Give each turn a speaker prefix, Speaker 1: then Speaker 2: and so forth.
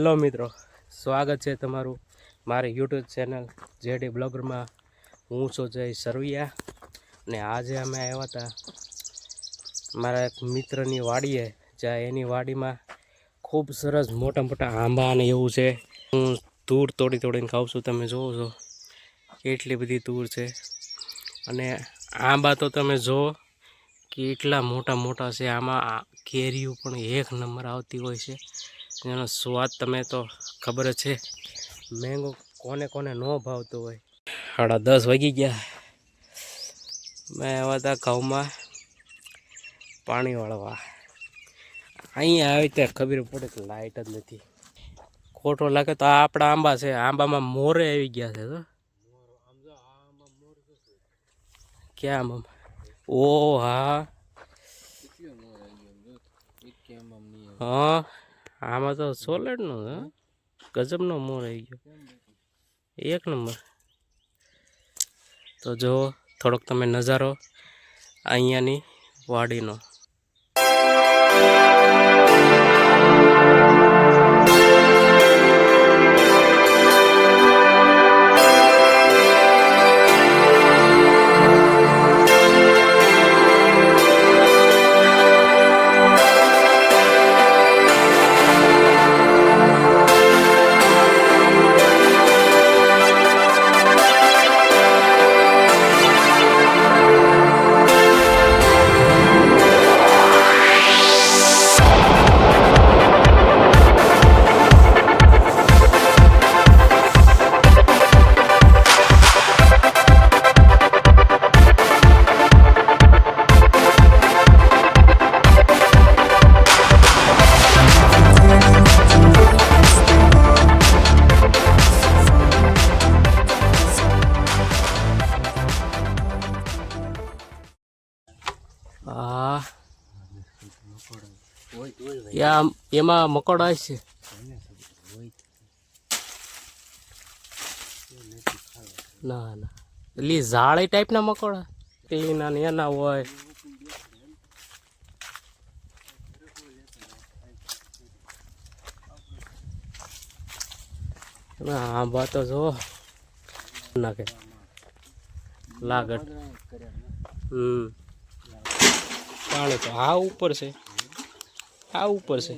Speaker 1: Hello મિત્રો, સ્વાગત છે તમારું મારી યુટ્યુબ ચેનલ જેડી બ્લોગરમાં. હું છું જય સરવૈયા અને આજે અમે આવ્યા હતા મારા એક મિત્રની વાડીએ, જ્યાં એની વાડીમાં ખૂબ સરસ મોટા મોટા આંબા અને એવું છે. હું તૂર તોડીને ખાઉં છું. તમે જોવો છો કેટલી બધી તૂર છે અને આંબા તો તમે જુઓ કે એટલા મોટા મોટા છે. આમાં કેરીઓ પણ એક નંબર આવતી હોય છે. એનો સ્વાદ તમે તો ખબર જ છે. મેંગો કોને કોને ન ભાવતો હોય. 10:30 વાગી ગયા. મેં આવ્યા હતા ઘઉંમાં પાણી વાળવા. અહીંયા આવી ત્યાં ખબર પડે કે લાઇટ જ નથી. ખોટો લાગે તો આ આપણા આંબા છે. આંબામાં મોરે આવી ગયા છે. તો ક્યાં આંબા? ઓ હા હા, આમાં તો સોલેડનો ગજબનો મોર આવી ગયો, એક નંબર. તો જો થોડોક તમે નજારો અહીંયાની વાડીનો. એમાં મકોડા છે. ના ના, એટલે ઝાડી ટાઈપના મકોડા લીના એના હોય. આંબા તો જો નાખે લાગટ. પાણી તો આ ઉપર છે, આ ઉપર છે.